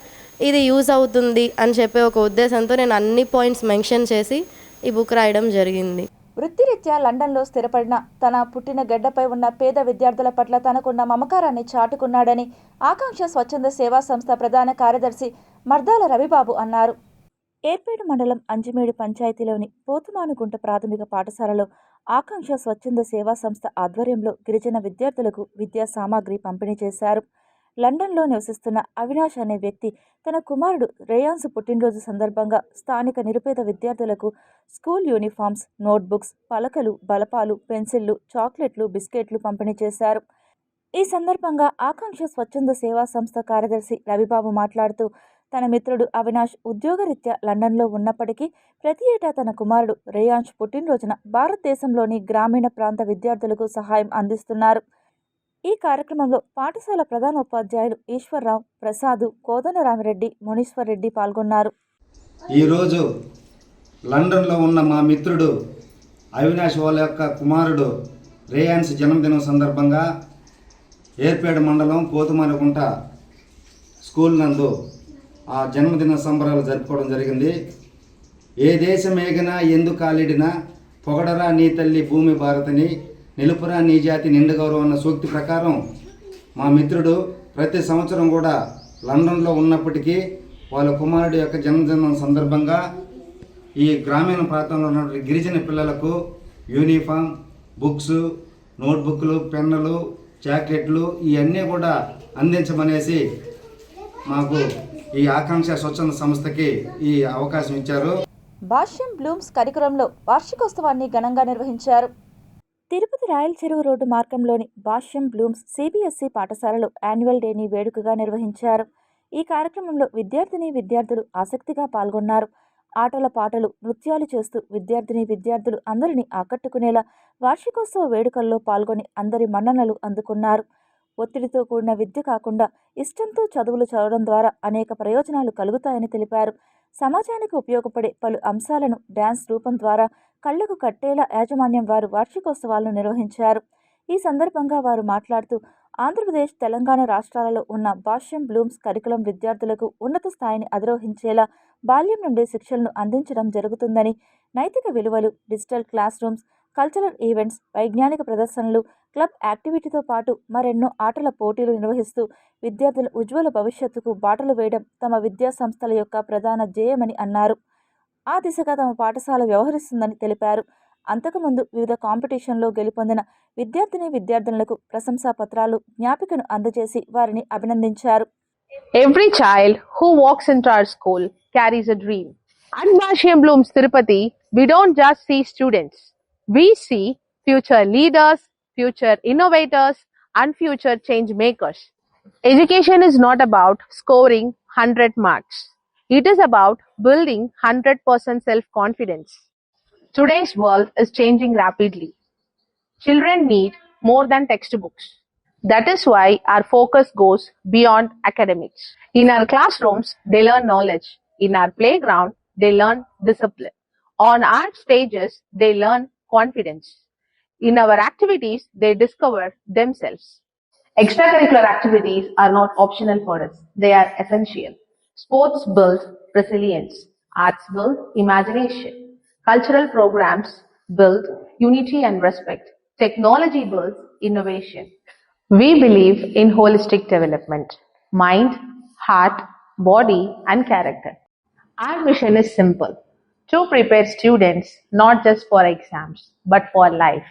ఇది యూజ్ అవుతుంది అని చెప్పే ఒక ఉద్దేశంతో నేను అన్ని పాయింట్స్ మెన్షన్ చేసి ఈ బుక్ రాయడం జరిగింది. వృత్తిరీత్యా లండన్లో స్థిరపడిన తన పుట్టిన గడ్డపై ఉన్న పేద విద్యార్థుల పట్ల తనకున్న మమకారాన్ని చాటుకున్నాడని ఆకాంక్ష స్వచ్ఛంద సేవా సంస్థ ప్రధాన కార్యదర్శి మర్దాల రవిబాబు అన్నారు. ఏర్పేడు మండలం అంజిమేడు పంచాయతీలోని పోతుమానుగుంట ప్రాథమిక పాఠశాలలో ఆకాంక్ష స్వచ్ఛంద సేవా సంస్థ ఆధ్వర్యంలో గిరిజన విద్యార్థులకు విద్యా సామాగ్రి పంపిణీ చేశారు. లండన్లో నివసిస్తున్న అవినాష్ అనే వ్యక్తి తన కుమారుడు రేయాన్స్ పుట్టినరోజు సందర్భంగా స్థానిక నిరుపేద విద్యార్థులకు స్కూల్ యూనిఫామ్స్, నోట్బుక్స్, పలకలు, బలపాలు, పెన్సిళ్లు, చాక్లెట్లు, బిస్కెట్లు పంపిణీ చేశారు. ఈ సందర్భంగా ఆకాంక్ష స్వచ్ఛంద సేవా సంస్థ కార్యదర్శి రవిబాబు మాట్లాడుతూ తన మిత్రుడు అవినాష్ ఉద్యోగరీత్యా లండన్లో ఉన్నప్పటికీ ప్రతి ఏటా తన కుమారుడు రేయాన్స్ పుట్టినరోజున భారతదేశంలోని గ్రామీణ ప్రాంత విద్యార్థులకు సహాయం అందిస్తున్నారు. ఈ కార్యక్రమంలో పాఠశాల ప్రధాన ఉపాధ్యాయులు లండన్లో ఉన్న మా మిత్రుడు అవినాష్ వాళ్ళ యొక్క కుమారుడు రేయాన్స్ జన్మదినం సందర్భంగా ఏర్పేట మండలం పోతుమారకుంట స్కూల్ నందు ఆ జన్మదిన సంబరాలు జరుపుకోవడం జరిగింది. ఏ దేశమేగినా ఎందు కాలిడినా పొగడరా నీ తల్లి భూమి భారతని, నిలుపురా నీ జాతి నిండు గౌరవం అన్న సూక్తి ప్రకారం మా మిత్రుడు ప్రతి సంవత్సరం కూడా లండన్లో ఉన్నప్పటికీ వాళ్ళ కుమారుడు యొక్క జన్మదినం సందర్భంగా ఈ గ్రామీణ ప్రాంతంలో ఉన్నటువంటి గిరిజన పిల్లలకు యూనిఫామ్, బుక్స్, నోట్బుక్లు, పెన్నులు, జాకెట్లు ఇవన్నీ కూడా అందించమనేసి మాకు ఈ ఆకాంక్ష స్వచ్ఛంద సంస్థకి ఈ అవకాశం ఇచ్చారు. భాష్యం బ్లూమ్స్ కరికులంలో వార్షికోత్సవాన్ని ఘనంగా నిర్వహించారు. తిరుపతి రాయల్ చెరువు రోడ్డు మార్గంలోని భాష్యం బ్లూమ్స్ సిబిఎస్ఈ పాఠశాలలో యాన్యువల్ డేని వేడుకగా నిర్వహించారు. ఈ కార్యక్రమంలో విద్యార్థులు ఆసక్తిగా పాల్గొన్నారు. ఆటల పాటలు, నృత్యాలు చేస్తూ విద్యార్థులు అందరినీ ఆకట్టుకునేలా వార్షికోత్సవ వేడుకల్లో పాల్గొని అందరి మన్ననలు అందుకున్నారు. ఒత్తిడితో కూడిన విద్య కాకుండా ఇష్టంతో చదువులు చదవడం ద్వారా అనేక ప్రయోజనాలు కలుగుతాయని తెలిపారు. సమాజానికి ఉపయోగపడే పలు అంశాలను డ్యాన్స్ రూపం ద్వారా కళ్లకు కట్టేలా యాజమాన్యం వారు వార్షికోత్సవాలను నిర్వహించారు. ఈ సందర్భంగా వారు మాట్లాడుతూ ఆంధ్రప్రదేశ్, తెలంగాణ రాష్ట్రాలలో ఉన్న భాష్యం బ్లూమ్స్ కరికులం విద్యార్థులకు ఉన్నత స్థాయిని అధిరోహించేలా బాల్యం నుండి శిక్షణను అందించడం జరుగుతుందని, నైతిక విలువలు, digital class rooms, cultural events, వైజ్ఞానిక ప్రదర్శనలు, క్లబ్ యాక్టివిటీతో పాటు మరెన్నో ఆటల పోటీలు నిర్వహిస్తూ విద్యార్థుల ఉజ్వల భవిష్యత్తుకు బాటలు వేయడం తమ విద్యా సంస్థల యొక్క ప్రధాన ధ్యేయమని అన్నారు. ఆ దిశగా తమ పాఠశాల వ్యవహరిస్తుందని తెలిపారు. అంతకుముందు వివిధ కాంపిటీషన్లో గెలుపొందిన విద్యార్థులకు ప్రశంసా పత్రాలు, జ్ఞాపికను అందజేసి వారిని అభినందించారు. Every child who walks into our school carries a dream. At Bhashyam Blooms Tirupati, we don't just see students. We see future leaders, future innovators, and future change makers. Education is not about scoring 100 marks. It is about building 100% self-confidence. Today's world is changing rapidly. Children need more than textbooks. That is why our focus goes beyond academics. In our classrooms, they learn knowledge. In our playground, they learn discipline. On our stages, they learn confidence. In our activities, they discover themselves. Extracurricular activities are not optional for us. They are essential. Sports build resilience. Arts build imagination. Cultural programs build unity and respect. Technology builds innovation. We believe in holistic development, mind, heart, body, and character. Our mission is simple, to prepare students not just for exams, but for life.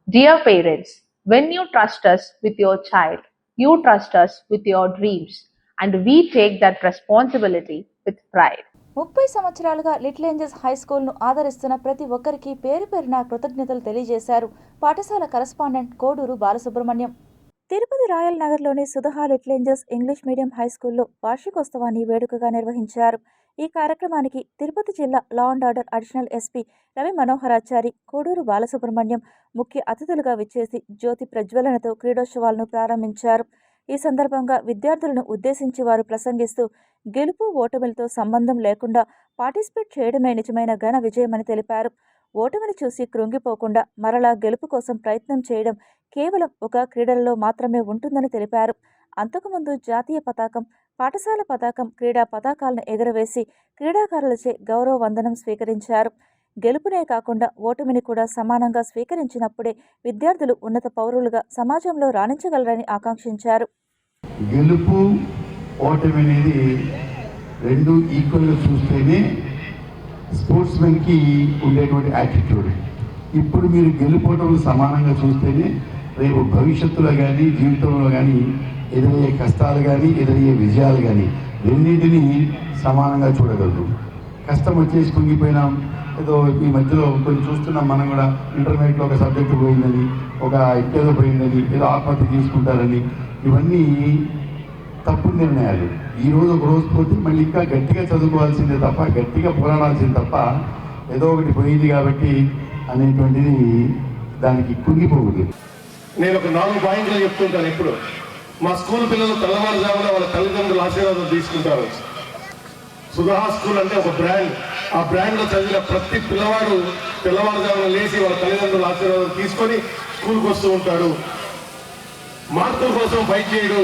Dear parents, when you trust us with your child, you trust us with your dreams, and we take that responsibility with pride. 30 సంవత్సరాలుగా లిటిల్ ఏంజల్స్ హై స్కూల్ను ఆదరిస్తున్న ప్రతి ఒక్కరికి పేరు పేరున కృతజ్ఞతలు తెలియజేశారు పాఠశాల కరస్పాండెంట్ కోడూరు బాలసుబ్రహ్మణ్యం. తిరుపతి రాయల్ నగర్లోని సుధహా little angels English medium high స్కూల్లో వార్షికోత్సవాన్ని వేడుకగా నిర్వహించారు. ఈ కార్యక్రమానికి తిరుపతి జిల్లా law and order additional SP Ravi Manoharachari, Koduru Balasubrahmanyam ముఖ్య అతిథులుగా విచ్చేసి జ్యోతి ప్రజ్వలనతో క్రీడోత్సవాలను ప్రారంభించారు. ఈ సందర్భంగా విద్యార్థులను ఉద్దేశించి వారు ప్రసంగిస్తూ గెలుపు ఓటమిలతో సంబంధం లేకుండా పార్టిసిపేట్ చేయడమే నిజమైన ఘన విజయమని తెలిపారు. ఓటమిని చూసి కృంగిపోకుండా మరలా గెలుపు కోసం ప్రయత్నం చేయడం కేవలం ఒక క్రీడలలో మాత్రమే ఉంటుందని తెలిపారు. అంతకుముందు జాతీయ పతాకం, పాఠశాల పతాకం, క్రీడా పతాకాలను ఎగురవేసి క్రీడాకారులచే గౌరవ వందనం స్వీకరించారు. గెలుపునే కాకుండా ఓటమిని కూడా సమానంగా స్వీకరించినప్పుడే విద్యార్థులు ఉన్నత పౌరులుగా సమాజంలో రాణించగలరని ఆకాంక్షించారు. గెలుపు ఓటమి అనేది రెండు ఈక్వల్గా చూస్తేనే స్పోర్ట్స్మెన్కి ఉండేటువంటి యాటిట్యూడ్. ఇప్పుడు మీరు గెలుపోవటం సమానంగా చూస్తేనే రేపు భవిష్యత్తులో కానీ జీవితంలో కానీ ఎదురయ్యే కష్టాలు కానీ ఎదురయ్యే విజయాలు కానీ రెండింటినీ సమానంగా చూడగలరు. కష్టం వచ్చేసి కుంగిపోయినాం, ఏదో ఈ మధ్యలో కొన్ని చూస్తున్నాం మనం కూడా, ఇంటర్మీడియట్లో ఒక సబ్జెక్టు పోయిందని, ఒక ఇంకేదో పోయిందని, ఏదో ఆత్మహత్య తీసుకుంటారని, ఇవన్నీ తప్పుడు నిర్ణయాలు. ఈరోజు ఒక రోజు పోతే మళ్ళీ ఇంకా గట్టిగా చదువుకోవాల్సిందే తప్ప, గట్టిగా పోరాడాల్సింది తప్ప ఏదో ఒకటి పోయింది కాబట్టి అనేటువంటిది దానికి కుంగిపోకూడదు. నేను ఒక 4 పాయింట్లు చెప్తుంటాను ఎప్పుడు. మా స్కూల్ పిల్లలు తెల్లవారుజామున వాళ్ళ తల్లిదండ్రుల ఆశీర్వాదం తీసుకుంటారు. సుధహా స్కూల్ అంటే ఒక బ్రాండ్. ఆ బ్రాండ్లో చదివిన ప్రతి పిల్లవాడు తెల్లవారుజామున లేచి వాళ్ళ తల్లిదండ్రుల ఆశీర్వాదం తీసుకొని స్కూల్కి వస్తూ ఉంటాడు. మార్కుల కోసం ఫైట్ చేయడు,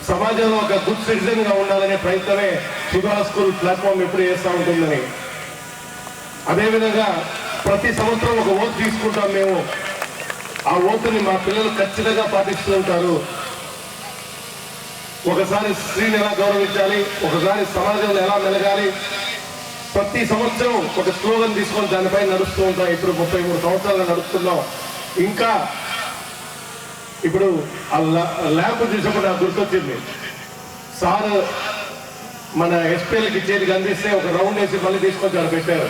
సమాజంలో ఒక గుడ్ సిటిజన్ గా ఉండాలనే ప్రయత్నమే సుధా స్కూల్ ప్లాట్ఫామ్ ఎప్పుడు చేస్తూ ఉంటుందని. అదేవిధంగా ప్రతి సంవత్సరం ఒక ఓటు తీసుకుంటాం మేము. ఆ ఓటుని మా పిల్లలు ఖచ్చితంగా పాటిస్తూ ఉంటారు. ఒకసారి స్త్రీని ఎలా గౌరవించాలి, ఒకసారి సమాజంలో ఎలా మెలగాలి, ప్రతి సంవత్సరం ఒక స్లోగన్ తీసుకొని దానిపై నడుస్తూ ఉంటాం. ఇప్పుడు 33 సంవత్సరాలు నడుస్తున్నాం. ఇంకా ఇప్పుడు ఆ ల్యాంప్ చూసినప్పుడు నాకు గుర్తొచ్చింది, సార్ మన ఎస్పీఎల్కి చేతికి అందిస్తే ఒక రౌండ్ వేసి మళ్ళీ తీసుకొచ్చి ఆడ పెట్టారు.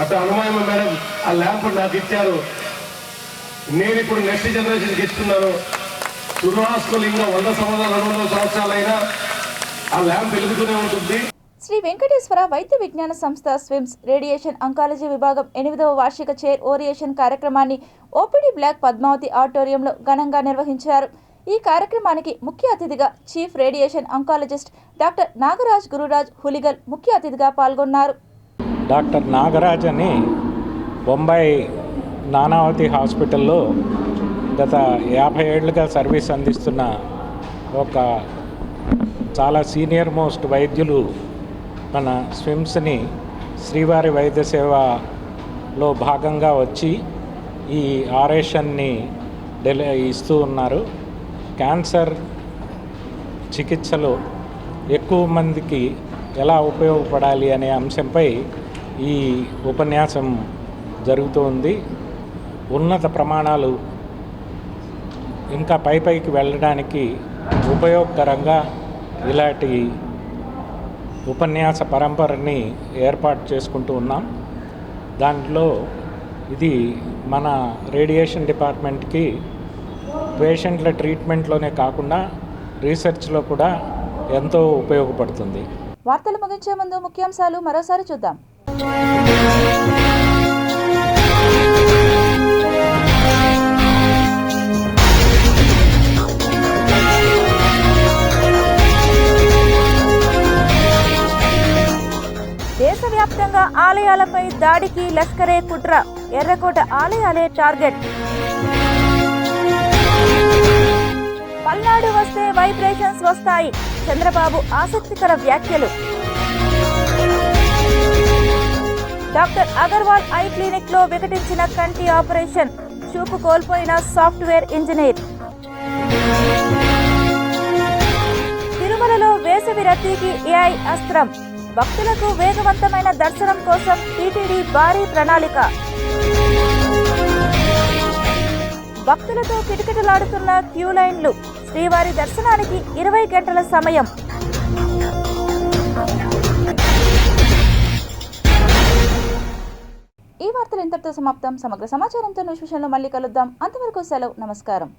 అట్లా అనుమానం మేడం ఆ ల్యాంప్ నాకు ఇచ్చారు. నేను ఇప్పుడు నెక్స్ట్ జనరేషన్కి ఇస్తున్నాను. సుధాస్కల్ ఇంకా 100 సంవత్సరాలు 200 సంవత్సరాలైనా ఆ ల్యాంప్ వెలుగుతూనే ఉంటుంది. శ్రీ వెంకటేశ్వర వైద్య విజ్ఞాన సంస్థ స్విమ్స్ రేడియేషన్ అంకాలజీ విభాగం 8వ వార్షిక చైర్ ఓరియేషన్ కార్యక్రమాన్ని ఓపీడీ బ్లాక్ పద్మావతి ఆడిటోరియంలో ఘనంగా నిర్వహించారు. ఈ కార్యక్రమానికి ముఖ్య అతిథిగా chief radiation oncologist doctor Nagaraj Gururaj Huligal ముఖ్య అతిథిగా పాల్గొన్నారు. డాక్టర్ నాగరాజ్ అని బొంబాయి నానావతి హాస్పిటల్లో గత 50 ఏళ్లుగా సర్వీస్ అందిస్తున్న ఒక చాలా సీనియర్ మోస్ట్ వైద్యులు మన స్విమ్స్ని శ్రీవారి వైద్య సేవలో భాగంగా వచ్చి ఈ ఆపరేషన్ని ఇస్తూ ఉన్నారు. క్యాన్సర్ చికిత్సలో ఎక్కువ మందికి ఎలా ఉపయోగపడాలి అనే అంశంపై ఈ ఉపన్యాసం జరుగుతుంది. ఉన్నత ప్రమాణాలు ఇంకా పైకి వెళ్ళడానికి ఉపయోగకరంగా ఇలాంటి ఉపన్యాస పరంపరని ఏర్పాటు చేసుకుంటూ ఉన్నాం. దాంట్లో ఇది మన రేడియేషన్ డిపార్ట్మెంట్కి పేషెంట్ల ట్రీట్మెంట్లోనే కాకుండా రీసెర్చ్లో కూడా ఎంతో ఉపయోగపడుతుంది. వార్తలు ముగించే ముందు ముఖ్యాంశాలు మరోసారి చూద్దాం. దేశవ్యాప్తంగా ఆలయాలపై దాడికి లష్కరే కుట్ర, ఎర్రకోట ఆలయాలే టార్గెట్. పల్నాడు వస్తే వైబ్రేషన్స్ వస్తాయి, చంద్రబాబు ఆసక్తికర వ్యాఖ్యలు. డాక్టర్ అగర్వాల్ ఐ క్లినిక్ లో వికటించిన కంటి ఆపరేషన్, చూపు కోల్పోయిన సాఫ్ట్వేర్ ఇంజనీర్. తిరుమలలో వేసవి రద్దీకి ఏఐ అస్త్రం, భక్తులకు వేగవంతమైన దర్శనం కోసం టీటీడీ భారీ ప్రణాళిక. భక్తులతో కిటకిటలాడుతున్న క్యూ లైన్లు, శ్రీవారి దర్శనానికి 20 గంటల సమయం. ఈ వార్తలు ఇంతటితో సమాప్తం. సమగ్ర సమాచారంతో న్యూస్ విషయంలో మళ్ళీ కలుద్దాం. అంతవరకు సెలవు, నమస్కారం.